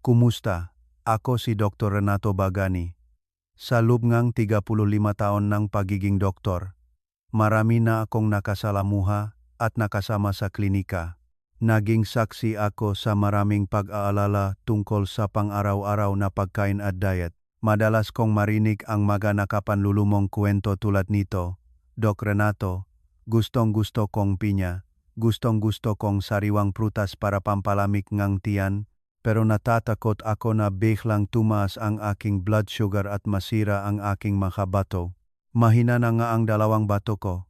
Kumusta? Ako si Dr. Renato Bagani. Sa loob ngang 35 taon ng pagiging doktor, marami na akong nakasalamuha at nakasama sa klinika. Naging saksi ako sa maraming pag-aalala tungkol sa pang-araw-araw na pagkain at diet. Madalas kong marinig ang mga nakapanlulumong kwento tulad nito. Doc Renato, gustong-gusto kong pinya, gustong-gusto kong sariwang prutas para pampalamig ng tiyan, pero natatakot ako na biglang tumaas ang aking blood sugar at masira ang aking mga bato. Mahina na nga ang dalawang bato ko,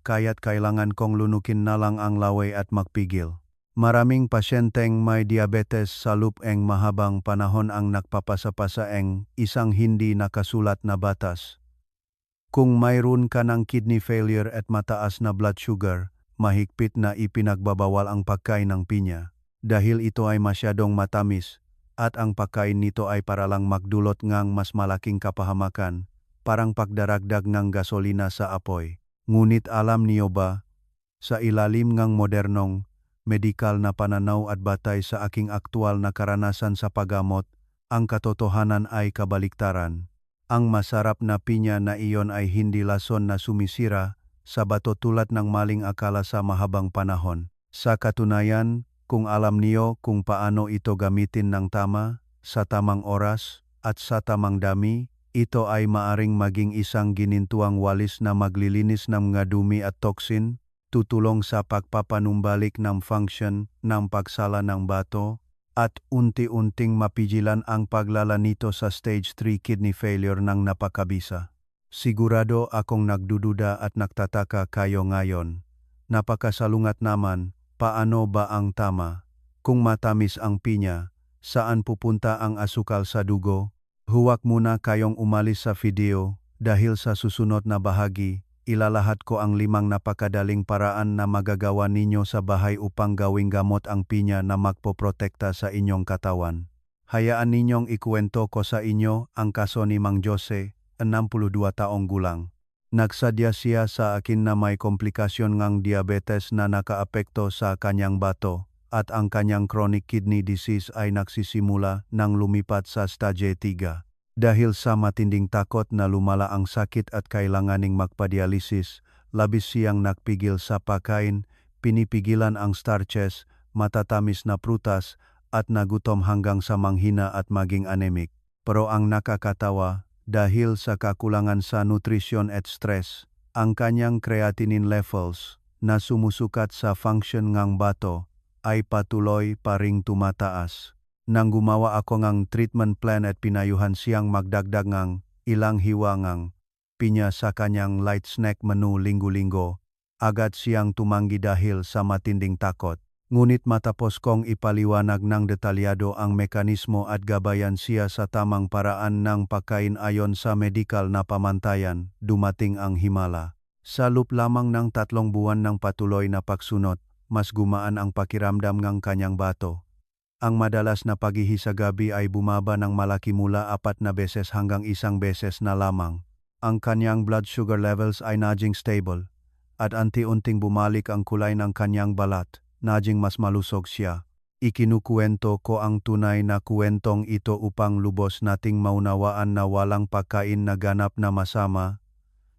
kaya't kailangan kong lunukin na lang ang laway at magpigil. Maraming pasyenteng may diabetes sa loob ng mahabang panahon ang nagpapasa-pasa ng isang hindi nakasulat na batas. Kung mayroon ka ng kidney failure at mataas na blood sugar, mahigpit na ipinagbabawal ang pagkain ng pinya. Dahil ito ay masyadong matamis, at ang pagkain nito ay para lang magdulot ng mas malaking kapahamakan, parang pagdaragdag ng gasolina sa apoy. Ngunit alam niyo ba, sa ilalim ng modernong, medikal na pananaw at batay sa aking aktwal na karanasan sa paggamot, ang katotohanan ay kabaliktaran. Ang masarap na pinya na iyon ay hindi lason na sumisira sa bato tulad ng maling akala sa mahabang panahon. Sa katunayan, kung alam niyo kung paano ito gamitin ng tama, sa tamang oras, at sa tamang dami, ito ay maaring maging isang ginintuang walis na maglilinis ng mga dumi at toxin, tutulong sa pagpapanumbalik ng function ng pagsala ng bato, at unti-unting mapigilan ang paglala nito sa stage 3 kidney failure ng napakabisa. Sigurado akong nagdududa at nagtataka kayo ngayon. Napakasalungat naman. Paano ba ang tama? Kung matamis ang pinya, saan pupunta ang asukal sa dugo? Huwag muna kayong umalis sa video dahil sa susunod na bahagi, ilalahat ko ang 5 napakadaling paraan na magagawa ninyo sa bahay upang gawing gamot ang pinya na magpoprotekta sa inyong katawan. Hayaan ninyong ikuwento ko sa inyo ang kaso ni Mang Jose, 62 taong gulang. Nagsadya siya sa akin na may komplikasyon ng diabetes na nakaapekto sa kanyang bato at ang kanyang chronic kidney disease ay nagsisimula nang lumipat sa stage 3. Dahil sa matinding takot na lumala ang sakit at kailanganing magpadialysis, labis siyang nagpigil sa pagkain, pinipigilan ang starches, matatamis na prutas at nagutom hanggang sa manghina at maging anemic. Pero ang nakakatawa, dahil sa kakulangan sa nutrisyon at stress, ang kanyang creatinine levels na sumusukat sa function ng bato ay patuloy pa ring tumataas. Nang gumawa ako ng treatment plan at pinayuhan siyang magdagdag ng ilang hiwa ng pinya sa kanyang light snack menu linggo-linggo, agad siyang tumanggi dahil sa matinding takot. Ngunit matapos kong ipaliwanag ng detalyado ang mekanismo at gabayan siya sa tamang paraan ng pagkain ayon sa medikal na pamantayan, dumating ang himala. Sa loob lamang ng 3 buwan ng patuloy na pagsunod, mas gumaan ang pakiramdam ng kanyang bato. Ang madalas na paghihi sa gabi ay bumaba ng malaki mula 4 na beses hanggang 1 beses na lamang. Ang kanyang blood sugar levels ay naging stable, at anti-unting bumalik ang kulay ng kanyang balat. Naging mas malusog siya. Ikinukuwento ko ang tunay na kuwentong ito upang lubos nating maunawaan na walang pagkain na ganap na masama.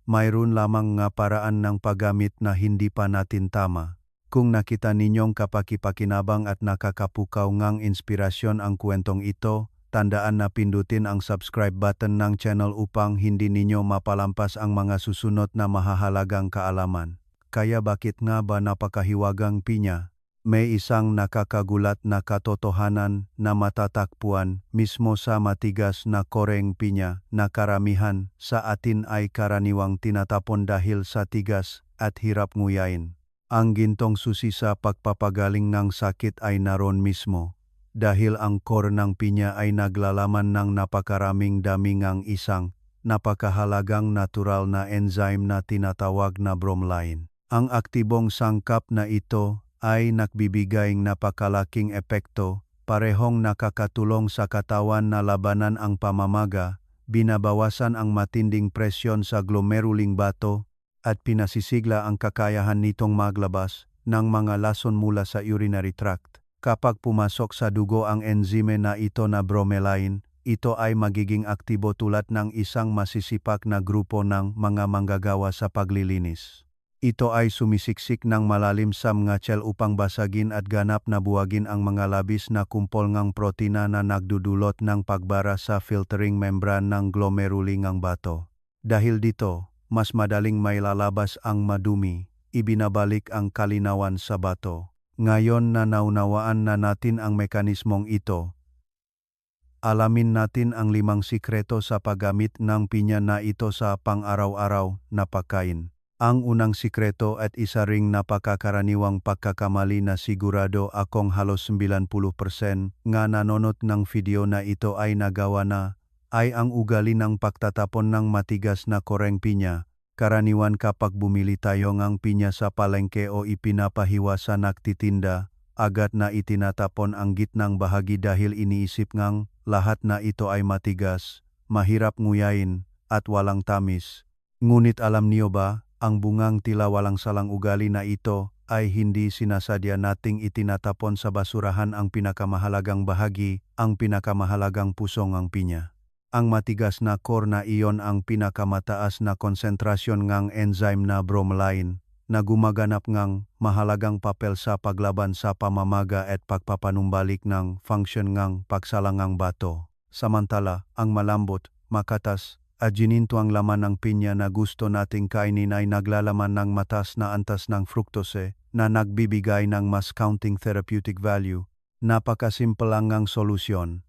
Mayroon lamang nga paraan ng paggamit na hindi pa natin tama. Kung nakita ninyong kapakipakinabang at nakakapukaw ngang inspirasyon ang kwentong ito, tandaan na pindutin ang subscribe button ng channel upang hindi ninyo mapalampas ang mga susunod na mahahalagang kaalaman. Kaya bakit nga ba napakahiwagang pinya? May isang nakakagulat na katotohanan na matatagpuan mismo sa matigas na koreng pinya na karamihan sa atin ay karaniwang tinatapon dahil sa tigas at hirap nguyain. Ang gintong susi sa pagpapagaling ng sakit ay naroon mismo, dahil ang core ng pinya ay naglalaman ng napakaraming dami ng isang napakahalagang natural na enzyme na tinatawag na bromelain. Ang aktibong sangkap na ito ay nagbibigay ng napakalaking epekto, parehong nakakatulong sa katawan na labanan ang pamamaga, binabawasan ang matinding presyon sa glomeruling bato, at pinasisigla ang kakayahan nitong maglabas ng mga lason mula sa urinary tract. Kapag pumasok sa dugo ang enzyme na ito na bromelain, ito ay magiging aktibo tulad ng isang masisipag na grupo ng mga manggagawa sa paglilinis. Ito ay sumisiksik ng malalim sa mga cell upang basagin at ganap na buwagin ang mga labis na kumpol ng protina na nagdudulot ng pagbara sa filtering membran ng glomeruli ng bato. Dahil dito, mas madaling mailalabas ang madumi, ibinabalik ang kalinawan sa bato. Ngayon na naunawaan na natin ang mekanismong ito, alamin natin ang 5 sikreto sa paggamit ng pinya na ito sa pang-araw-araw na pagkain. Ang unang sikreto at isa ring napakakaraniwang pagkakamali na sigurado akong halos 90% nga nanonood ng video na ito ay nagawa na, ay ang ugali ng pagtatapon ng matigas na koreng pinya. Karaniwan kapag bumili tayo ng pinya sa palengke o ipinapahiwa sa nagtitinda, agad na itinatapon ang gitnang bahagi dahil iniisip ngang lahat na ito ay matigas, mahirap nguyain, at walang tamis. Ngunit alam niyo ba, ang bungang tila walang salang ugali na ito ay hindi sinasadya nating itinatapon sa basurahan ang pinakamahalagang bahagi, ang pinakamahalagang puso ng pinya. Ang matigas na core na iyon ang pinakamataas na konsentrasyon ng enzyme na bromelain, na gumaganap ng mahalagang papel sa paglaban sa pamamaga at pagpapanumbalik ng function ng pagsalangang bato. Samantala, ang malambot, makatas, at ginintuang laman ng pinya na gusto nating kainin ay naglalaman ng mataas na antas ng fructose na nagbibigay ng mas counting therapeutic value. Napakasimple lang ang solusyon.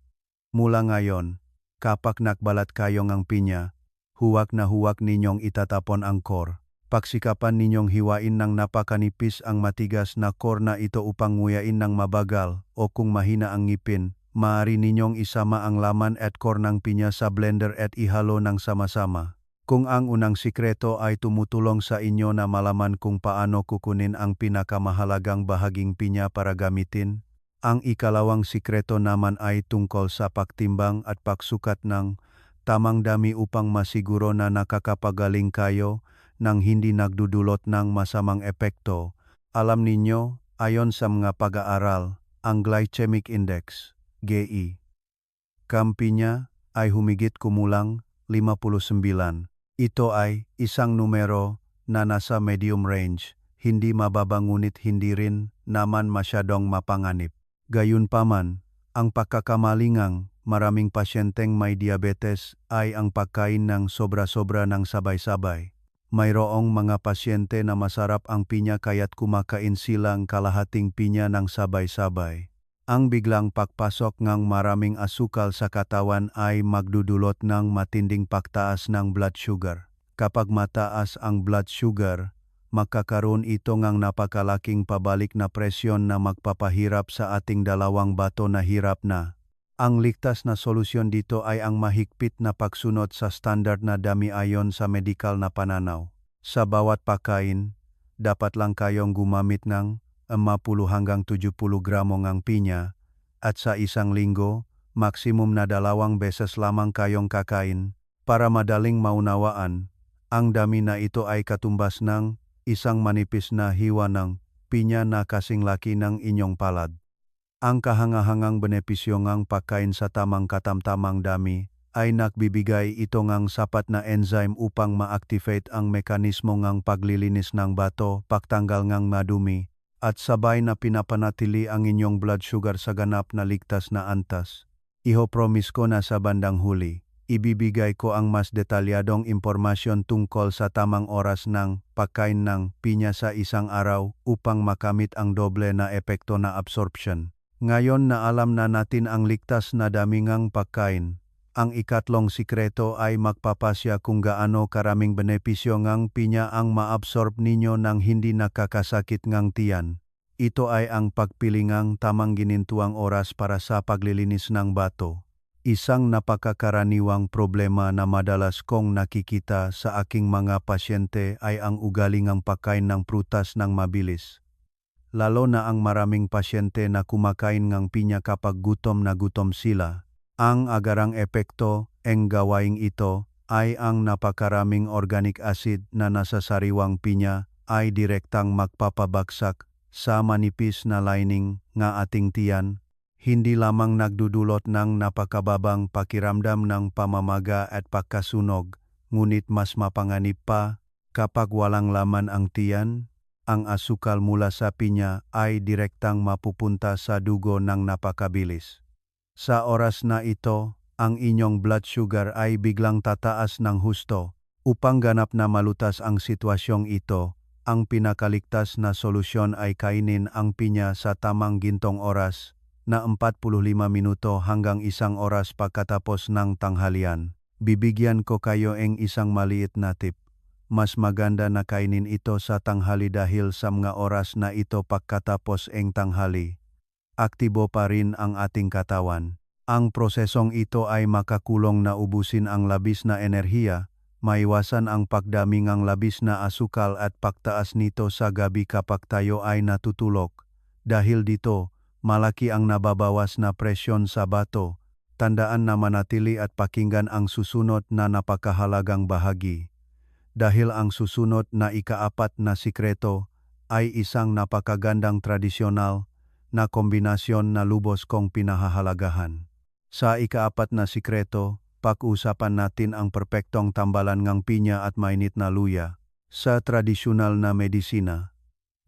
Mula ngayon, kapag nakbalat kayo ng pinya, huwag na huwag ninyong itatapon ang core. Pagsikapan ninyong hiwain ng napakanipis ang matigas na core na ito upang nguyain ng mabagal o kung mahina ang ngipin, maaari ninyong isama ang laman at core ng pinya sa blender at ihalo ng sama-sama. Kung ang unang sikreto ay tumutulong sa inyo na malaman kung paano kukunin ang pinakamahalagang bahaging pinya para gamitin, ang ikalawang sikreto naman ay tungkol sa pagtimbang at pagsukat ng tamang dami upang masiguro na nakakapagaling kayo nang hindi nagdudulot ng masamang epekto. Alam ninyo, ayon sa mga pag-aaral, ang glycemic index, GI, kampinya ay humigit kumulang 59. Ito ay isang numero na nasa medium range, hindi mababa ngunit hindi rin naman masyadong mapanganib. Gayunpaman, ang pagkakamalingang maraming pasyenteng may diabetes ay ang pagkain ng sobra-sobra ng sabay-sabay. Mayroong mga pasyente na masarap ang pinya kaya't kumakain silang kalahating pinya ng sabay-sabay. Ang biglang pagpasok ng maraming asukal sa katawan ay magdudulot ng matinding pagtaas ng blood sugar. Kapag mataas ang blood sugar, magkakaroon ito ng napakalaking pabalik na presyon na magpapahirap sa ating dalawang bato na hirap na. Ang ligtas na solusyon dito ay ang mahigpit na pagsunod sa standard na dami ayon sa medikal na pananaw. Sa bawat pagkain, dapat lang kayong gumamit ng 50 hanggang 70 gramo ng pinya, at sa isang linggo, maksimum na 2 beses lamang kayong kakain. Para madaling maunawaan, ang dami na ito ay katumbas ng isang manipis na hiwa ng pinya na kasing laki ng inyong palad. Ang kahangahangang benepisyo ng pagkain sa tamang katamtamang dami ay nagbibigay ito ng sapat na enzyme upang ma-activate ang mekanismo ng paglilinis ng bato, pagtanggal ng madumi, at sabay na pinapanatili ang inyong blood sugar sa ganap na ligtas na antas. Iho-promise ko na sa bandang huli, ibibigay ko ang mas detalyadong impormasyon tungkol sa tamang oras ng pagkain ng pinya sa isang araw upang makamit ang doble na epekto na absorption. Ngayon na alam na natin ang ligtas na damingang pagkain, ang ikatlong sikreto ay magpapasya kung gaano karaming benepisyo ng pinya ang maabsorb ninyo nang hindi nakakasakit ng tiyan. Ito ay ang pagpili ng tamang ginintuang oras para sa paglilinis ng bato. Isang napakakaraniwang problema na madalas kong nakikita sa aking mga pasyente ay ang ugali ng pagkain ng prutas ng mabilis. Lalo na ang maraming pasyente na kumakain ng pinya kapag gutom na gutom sila. Ang agarang epekto ng gawaing ito ay ang napakaraming organic acid na nasa sariwang pinya ay direktang magpapabagsak sa manipis na lining nga ating tiyan, hindi lamang nagdudulot ng napakababang pakiramdam ng pamamaga at pagkasunog, ngunit mas mapanganib pa kapag walang laman ang tiyan. Ang asukal mula sa pinya ay direktang mapupunta sa dugo ng napakabilis. Sa oras na ito, ang inyong blood sugar ay biglang tataas ng husto. Upang ganap na malutas ang sitwasyong ito, ang pinakaligtas na solusyon ay kainin ang pinya sa tamang gintong oras na 45 minuto hanggang 1 oras pagkatapos ng tanghalian. Bibigyan ko kayo ng isang maliit na tip. Mas maganda na kainin ito sa tanghali dahil sa mga oras na ito pagkatapos ng tanghali, aktibo pa rin ang ating katawan. Ang prosesong ito ay makakulong na ubusin ang labis na enerhiya, maiwasan ang pagdami ng labis na asukal at pagtaas nito sa gabi kapag tayo ay natutulog. Dahil dito, malaki ang nababawas na presyon sa bato. Tandaan na manatili at pakinggan ang susunod na napakahalagang bahagi. Dahil ang susunod na ika-4 na sikreto ay isang napakagandang tradisyonal na kombinasyon na lubos kong pinahahalagahan. Sa ika-4 na sikreto, pag-usapan natin ang perpektong tambalan ng pinya at mainit na luya sa tradisyonal na medisina.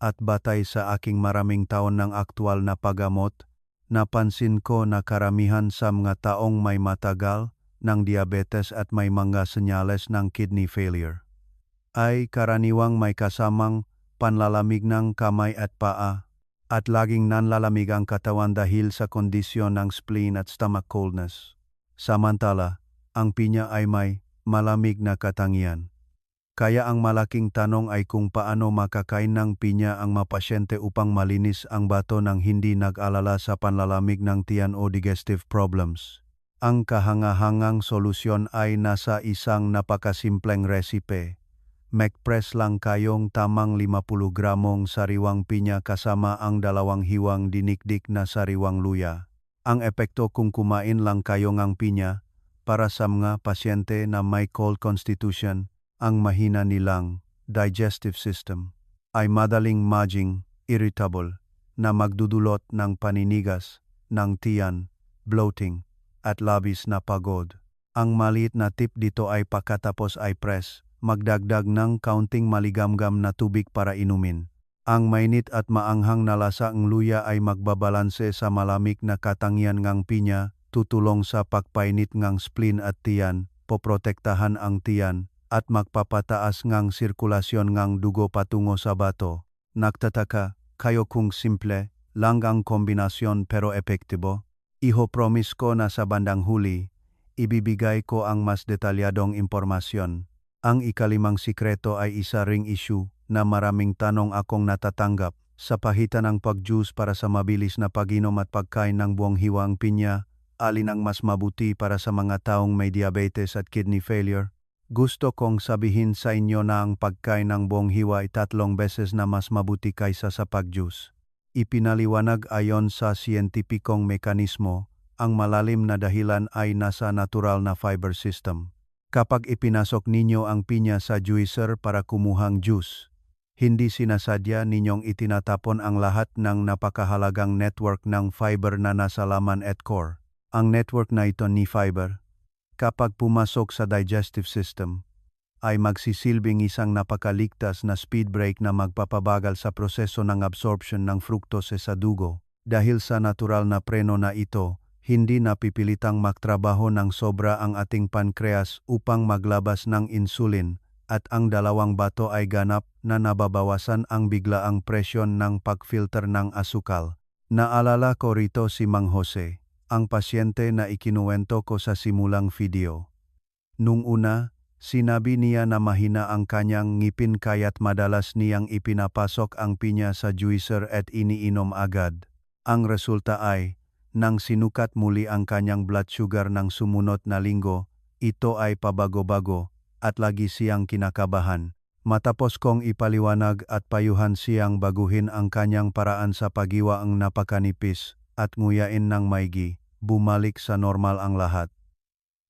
At batay sa aking maraming taon ng aktwal na paggamot, napansin ko na karamihan sa mga taong may matagal ng diabetes at may mga senyales ng kidney failure ay karaniwang may kasamang panlalamig ng kamay at paa at laging nanlalamig ang katawan dahil sa kondisyon ng spleen at stomach coldness. Samantala, ang pinya ay may malamig na katangian. Kaya ang malaking tanong ay kung paano makakain ng pinya ang mga pasyente upang malinis ang bato nang hindi nag-alala sa panlalamig ng tiyan o digestive problems. Ang kahangahangang solusyon ay nasa isang napakasimpleng resipe. Mag-press lang kayong tamang 50 gramong sariwang pinya kasama ang 2 hiwang dinikdik na sariwang luya. Ang epekto kung kumain lang kayo ng pinya, para sa mga pasyente na may cold constitution, ang mahina nilang digestive system ay madaling maging irritable na magdudulot ng paninigas ng tiyan, bloating, at labis na pagod. Ang maliit na tip dito ay pagkatapos ay press, magdagdag ng kaunting maligamgam na tubig para inumin. Ang mainit at maanghang na lasa ng luya ay magbabalanse sa malamig na katangian ng pinya, tutulong sa pagpainit ng spleen at tiyan, poprotektahan ang tiyan, at magpapataas ng sirkulasyon ng dugo patungo sa bato. Nagtataka kayo kung simple lang ang kombinasyon pero epektibo? Iho-promise ko na sa bandang huli, ibibigay ko ang mas detalyadong impormasyon. Ang ika-5 sikreto ay isa ring issue na maraming tanong akong natatanggap sa pagitan ng pag-juice para sa mabilis na pag-inom at pagkain ng buong hiwang pinya, alin ang mas mabuti para sa mga taong may diabetes at kidney failure. Gusto kong sabihin sa inyo na ang pagkain ng buong hiwa ay 3 beses na mas mabuti kaysa sa pag-juice. Ipinaliwanag ayon sa siyentipikong mekanismo, ang malalim na dahilan ay nasa natural na fiber system. Kapag ipinasok ninyo ang pinya sa juicer para kumuhang juice, hindi sinasadya ninyong itinatapon ang lahat ng napakahalagang network ng fiber na nasa laman at core. Ang network na ito ni fiber, kapag pumasok sa digestive system, ay magsisilbing isang napakaligtas na speed brake na magpapabagal sa proseso ng absorption ng fructose sa dugo. Dahil sa natural na preno na ito, hindi napipilitang magtrabaho ng sobra ang ating pankreas upang maglabas ng insulin at ang 2 bato ay ganap na nababawasan ang biglaang presyon ng pag-filter ng asukal. Naalala ko rito si Mang Jose, ang pasyente na ikinuwento ko sa simulang video. Nung una, sinabi niya na mahina ang kanyang ngipin kaya't madalas niyang ipinapasok ang pinya sa juicer at iniinom agad. Ang resulta ay, nang sinukat muli ang kanyang blood sugar ng sumunod na linggo, ito ay pabago-bago at lagi siyang kinakabahan. Matapos kong ipaliwanag at payuhan siyang baguhin ang kanyang paraan sa paghiwa ang napakanipis at nguyain ng maigi, bumalik sa normal ang lahat.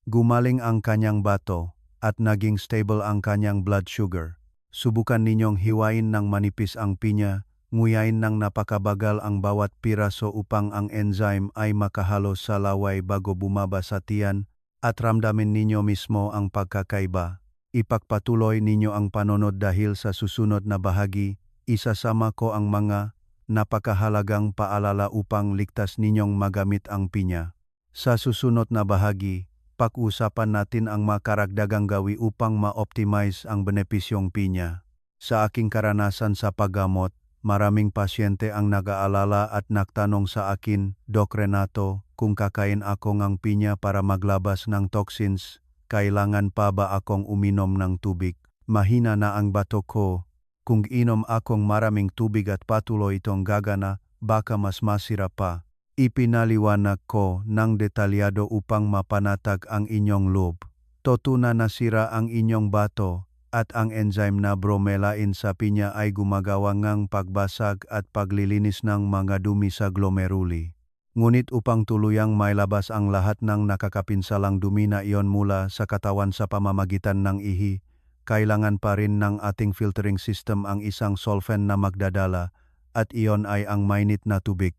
Gumaling ang kanyang bato at naging stable ang kanyang blood sugar. Subukan ninyong hiwain ng manipis ang pinya, nguyain ng napakabagal ang bawat piraso upang ang enzyme ay makahalo sa laway bago bumaba sa tiyan at ramdamin ninyo mismo ang pagkakaiba. Ipagpatuloy ninyo ang panonod dahil sa susunod na bahagi, isasama ko ang mga napakahalagang paalala upang ligtas ninyong magamit ang pinya. Sa susunod na bahagi, pag-usapan natin ang makaragdagang gawi upang ma-optimize ang benepisyong pinya. Sa aking karanasan sa paggamot, maraming pasyente ang nag-aalala at nagtanong sa akin, Doc Renato, kung kakain ako ng pinya para maglabas ng toxins, kailangan pa ba akong uminom ng tubig? Mahina na ang bato ko. Kung inom akong maraming tubig at patuloy itong gagana, baka mas masira pa. Ipinaliwanag ko ng detalyado upang mapanatag ang inyong loob. Totoo na nasira ang inyong bato at ang enzyme na bromelain sa pinya ay gumagawa ng pagbasag at paglilinis ng mga dumi sa glomeruli. Ngunit upang tuluyang mailabas ang lahat ng nakakapinsalang dumi na iyon mula sa katawan sa pamamagitan ng ihi, kailangan pa rin ng ating filtering system ang isang solvent na magdadala at iyon ay ang mainit na tubig.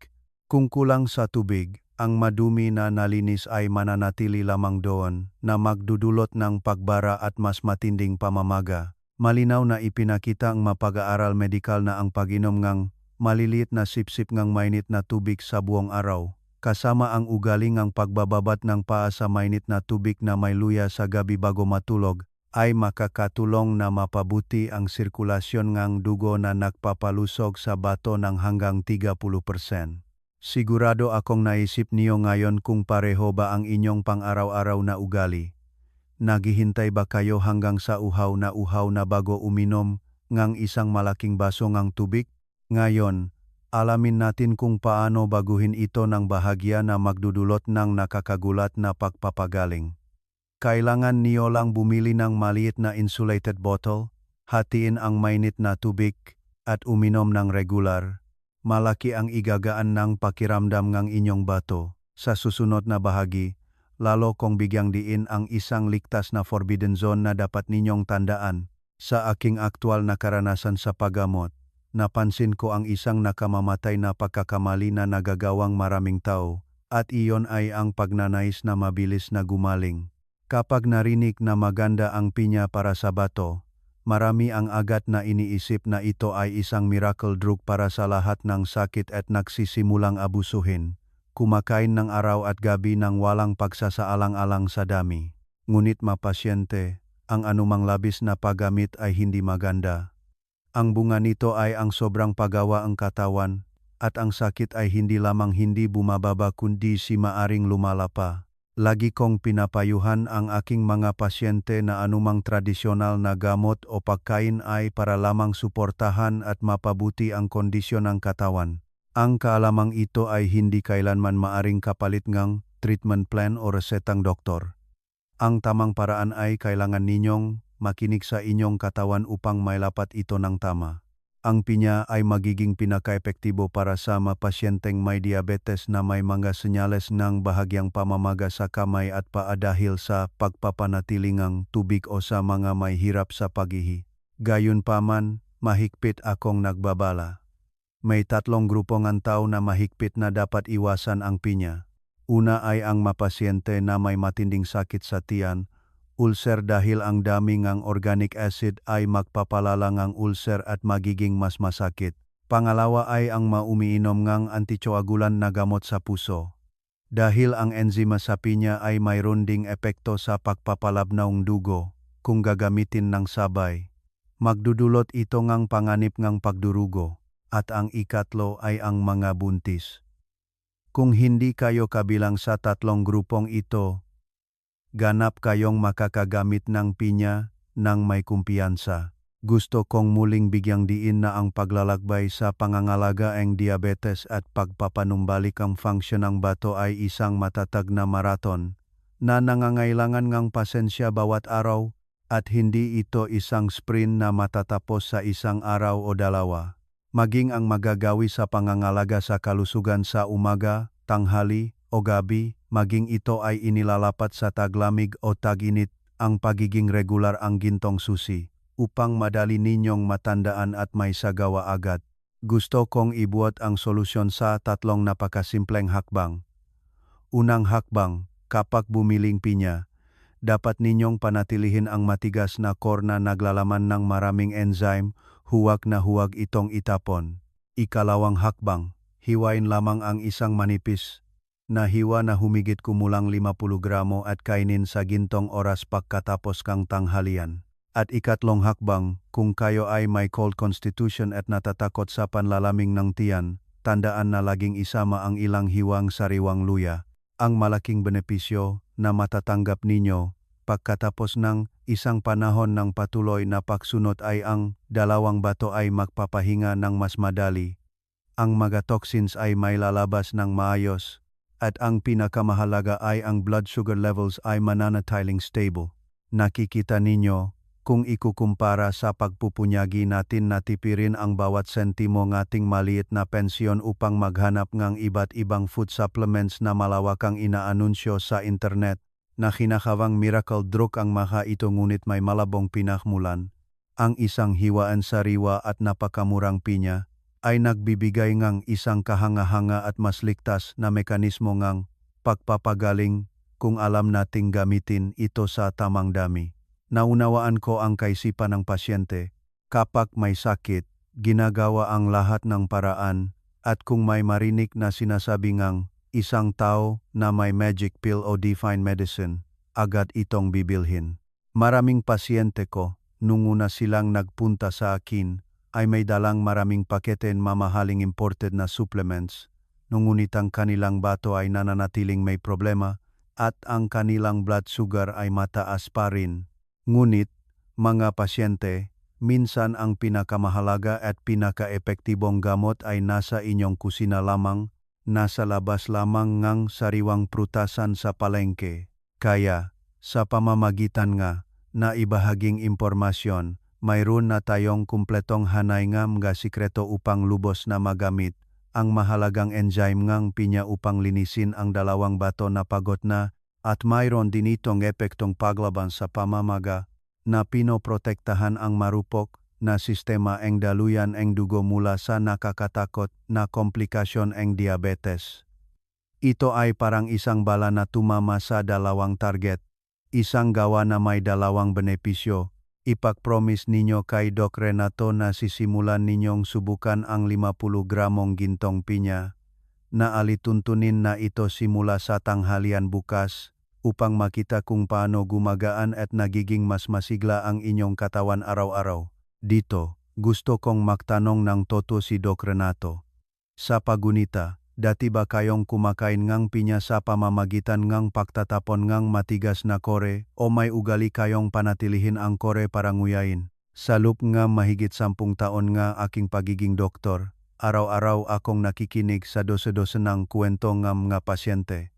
Kung kulang sa tubig, ang madumi na nalinis ay mananatili lamang doon na magdudulot ng pagbara at mas matinding pamamaga. Malinaw na ipinakita ang mapag-aaral medikal na ang pag-inom ng maliliit na sipsip ng mainit na tubig sa buong araw, kasama ang ugaling ang pagbababat ng paa sa mainit na tubig na may luya sa gabi bago matulog, ay makakatulong na mapabuti ang sirkulasyon ng dugo na nagpapalusog sa bato ng hanggang 30%. Sigurado akong naisip niyo ngayon kung pareho ba ang inyong pang-araw-araw na ugali. Naghihintay ba kayo hanggang sa uhaw na bago uminom ng isang malaking baso ng tubig? Ngayon, alamin natin kung paano baguhin ito ng bahagya na magdudulot ng nakakagulat na pagpapagaling. Kailangan niyo lang bumili ng maliit na insulated bottle, hatiin ang mainit na tubig, at uminom ng regular. Malaki ang igagaan ng pakiramdam ng inyong bato. Sa susunod na bahagi, lalo kong bigyang diin ang isang ligtas na forbidden zone na dapat ninyong tandaan. Sa aking aktwal na karanasan sa paggamot, napansin ko ang isang nakamamatay na pagkakamali na nagagawang maraming tao, at iyon ay ang pagnanais na mabilis na gumaling. Kapag narinig na maganda ang pinya para sa bato, marami ang agad na iniisip na ito ay isang miracle drug para sa lahat ng sakit at nagsisimulang abusuhin. Kumakain ng araw at gabi ng walang pagsasaalang-alang sa dami. Ngunit mapasyente, ang anumang labis na paggamit ay hindi maganda. Ang bunga nito ay ang sobrang pagawa ang katawan, at ang sakit ay hindi lamang hindi bumababa kundi si maaring lumala pa. Lagi kong pinapayuhan ang aking mga pasyente na anumang tradisyonal na gamot o pagkain ay para lamang suportahan at mapabuti ang kondisyon ng katawan. Ang kaalamang ito ay hindi kailanman maaring kapalit ng treatment plan o resetang doktor. Ang tamang paraan ay kailangan ninyong makinig sa inyong katawan upang mailapat ito ng tama. Ang pinya ay magiging pinaka-epektibo para sa mga pasyenteng may diabetes na may mga senyales ng bahagyang pamamaga sa kamay at paa dahil sa pagpapanatili ng tubig o sa mga may hirap sa pag-ihi. Gayunpaman, mahigpit akong nagbabala. May 3 grupo ng tao na mahigpit na dapat iwasan ang pinya. Una ay ang mapasyente na may matinding sakit sa tiyan, ulcer dahil ang dami ng organic acid ay magpapalala ng ulcer at magiging mas masakit. Pangalawa ay ang maumiinom ng antikoagulan na gamot sa puso. Dahil ang enzima sa pinya ay mayroon ding epekto sa pagpapalabnaw ng dugo, kung gagamitin ng sabay, magdudulot ito ng panganib ng pagdurugo, at ang ikatlo ay ang mga buntis. Kung hindi kayo kabilang sa 3 grupong ito, ganap kayong makakagamit ng pinya ng may kumpiyansa. Gusto kong muling bigyang diin na ang paglalakbay sa pangangalaga ng diabetes at pagpapanumbalik ang function ng bato ay isang matatag na marathon na nangangailangan ng pasensya bawat araw at hindi ito isang sprint na matatapos sa isang araw o dalawa. Maging ang magagawi sa pangangalaga sa kalusugan sa umaga, tanghali o gabi, maging ito ay inilalapat sa taglamig o tag-init, ang pagiging regular ang gintong susi, upang madali ninyong matandaan at may sagawa agad. Gusto kong ibuat ang solusyon sa tatlong napakasimpleng hakbang. Unang hakbang, kapag bumiling pinya, dapat ninyong panatilihin ang matigas na core na naglalaman ng maraming enzyme, huwag na huwag itong itapon. Ikalawang hakbang, hiwain lamang ang isang manipis na hiwa na humigit kumulang 50 gramo at kainin sa gintong oras pagkatapos kang tanghalian. At ikatlong hakbang, kung kayo ay may cold constitution at natatakot sa panlalamig ng tiyan, tandaan na laging isama ang ilang hiwang sariwang luya. Ang malaking benepisyo na matatanggap ninyo pagkatapos ng isang panahon ng patuloy na pagsunod ay ang dalawang bato ay magpapahinga ng mas madali. Ang mga toxins ay may lalabas ng maayos at ang pinakamahalaga ay ang blood sugar levels ay mananatiling stable. Nakikita ninyo, kung ikukumpara sa pagpupunyagi natin na tipirin ang bawat sentimo ng ating maliit na pensyon upang maghanap ng iba't ibang food supplements na malawakang inaanunsyo sa internet, na kinakawang miracle drug ang mga ito ngunit may malabong pinakmulan. Ang isang hiwaan sariwa at napakamurang pinya ay nagbibigay ng isang kahanga-hanga at mas ligtas na mekanismo ng pagpapagaling kung alam nating gamitin ito sa tamang dami. Naunawaan ko ang kaisipan ng pasyente. Kapag may sakit, ginagawa ang lahat ng paraan, at kung may marinig na sinasabi ngang isang tao na may magic pill o divine medicine, agad itong bibilhin. Maraming pasyente ko, nung una silang nagpunta sa akin, ay may dalang maraming pakete mamahaling imported na supplements, ngunit ang kanilang bato ay nananatiling may problema, at ang kanilang blood sugar ay mataas pa rin. Ngunit, mga pasyente, minsan ang pinakamahalaga at pinaka-epektibong gamot ay nasa inyong kusina lamang, nasa labas lamang ng sariwang prutasan sa palengke. Kaya, sa pamamagitan nga na ibahaging impormasyon, mayroon na tayong kumpletong hanay ng mga sikreto upang lubos na magamit ang mahalagang enzyme ng pinya upang linisin ang dalawang bato na pagod na, at mayroon din itong epektong paglaban sa pamamaga na pinoprotektahan ang marupok na sistema ng daluyan ng dugo mula sa nakakatakot na komplikasyon ng diabetes. Ito ay parang isang bala na tumama sa dalawang target, isang gawa na may dalawang benepisyo. Ipag-promise ninyo kay Doc Renato na sisimulan ninyong subukan ang 50 gramong gintong pinya, na alituntunin na ito simula sa tanghalian bukas, upang makita kung paano gumagaan at nagiging mas masigla ang inyong katawan araw-araw. Dito, gusto kong magtanong ng toto si Doc Renato. Sa pagunita, dati ba kayong kumakain ng pinya sa pamamagitan ng pagtatapon ng matigas na kore o may ugali kayong panatilihin ang kore para nguyain? Sa loob nga mahigit 10 taon nga aking pagiging doktor, araw-araw akong nakikinig sa dose-dose ng kwento ng mga pasyente.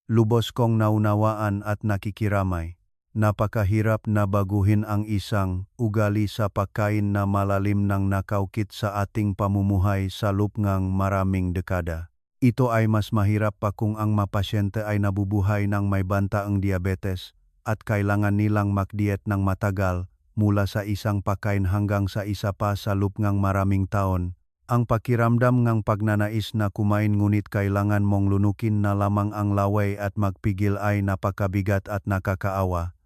Lubos kong naunawaan at nakikiramay. Napakahirap na baguhin ang isang ugali sa pagkain na malalim ng nakaukit sa ating pamumuhay sa loob ng maraming dekada. Ito ay mas mahirap pa kung ang mga pasyente ay nabubuhay ng may bantaang diabetes at kailangan nilang magdiet ng matagal mula sa isang pagkain hanggang sa isa pa sa loob ng maraming taon. Ang pakiramdam ng pagnanais na kumain ngunit kailangan mong lunukin na lamang ang laway at magpigil ay napakabigat at nakakaawa.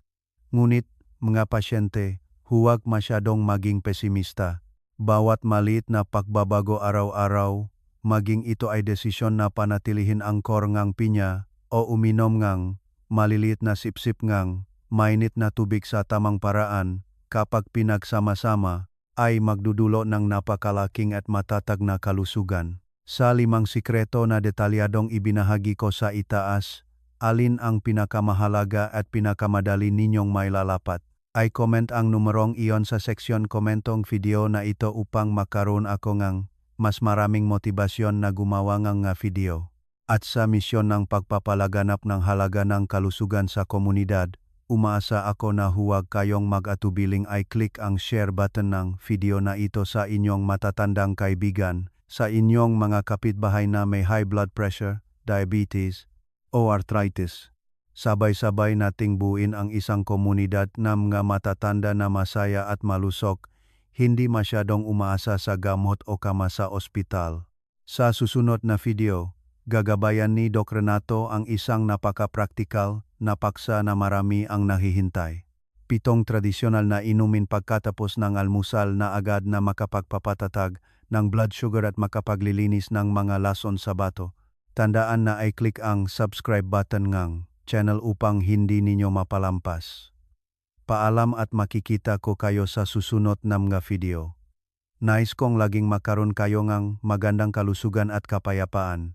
Ngunit, mga pasyente, huwag masyadong maging pesimista. Bawat maliit na pagbabago araw-araw, maging ito ay desisyon na panatilihin ang core ng pinya o uminom ng maliliit na sipsip ng mainit na tubig sa tamang paraan, kapag pinagsama-sama, ay magdudulo ng napakalaking at matatag na kalusugan. Sa 5 sikreto na detalyadong ibinahagi ko sa itaas, alin ang pinakamahalaga at pinakamadali ninyong mailalapat? Ay comment ang numerong iyon sa seksyon komentong video na ito upang makaroon ako ng mas maraming motibasyon na gumawa ng video. At sa misyon ng pagpapalaganap ng halaga ng kalusugan sa komunidad, umaasa ako na huwag kayong mag-atubiling ay click ang share button ng video na ito sa inyong matatandang kaibigan, sa inyong mga kapitbahay na may high blood pressure, diabetes, o arthritis. Sabay-sabay nating buuin ang isang komunidad na mga matatanda na masaya at malusog, hindi masyadong umaasa sa gamot o kama sa ospital. Sa susunod na video, gagabayan ni Doc Renato ang isang napaka-praktikal na paksa na marami ang nahihintay. 7 tradisyonal na inumin pagkatapos ng almusal na agad na makapagpapatatag ng blood sugar at makapaglilinis ng mga lason sa bato. Tandaan na i-click ang subscribe button ngang channel upang hindi ninyo mapalampas. Paalam at makikita ko kayo sa susunod na mga video. Nais kong laging makaroon kayo ng magandang kalusugan at kapayapaan.